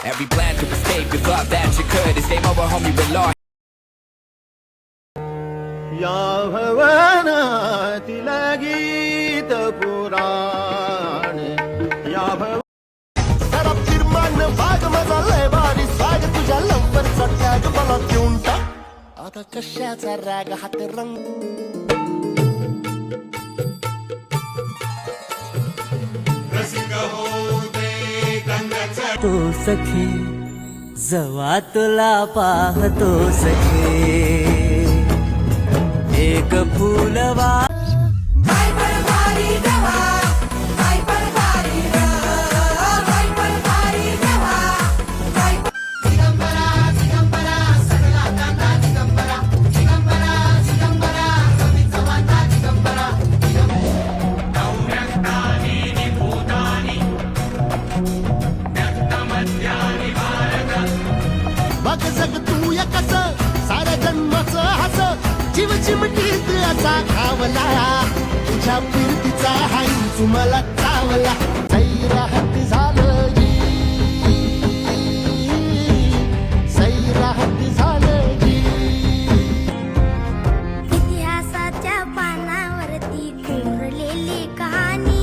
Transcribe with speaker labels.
Speaker 1: Every plan to escape, you thought that you could. It's game over, homie, we're lost.
Speaker 2: या भवनातील गीत पुराण या भव जरा फिरमान भाग माझा लय भारी स्वाग तुझ्या लंपर चटॅग मला देऊन टाक आता कशाचा राग हात रंग
Speaker 3: तो सखी जवा तुला पाहतो सखी एक फूलवा
Speaker 2: बघ जग तू या कस साऱ्या जन्माचं हस जीव चिमटीत असा खावला तुझ्या फिरतीचा हाईच मला चावला सैराहत झालं जी सैराहत झालं जी
Speaker 4: इतिहासाच्या पानावरती कोरलेली कहाणी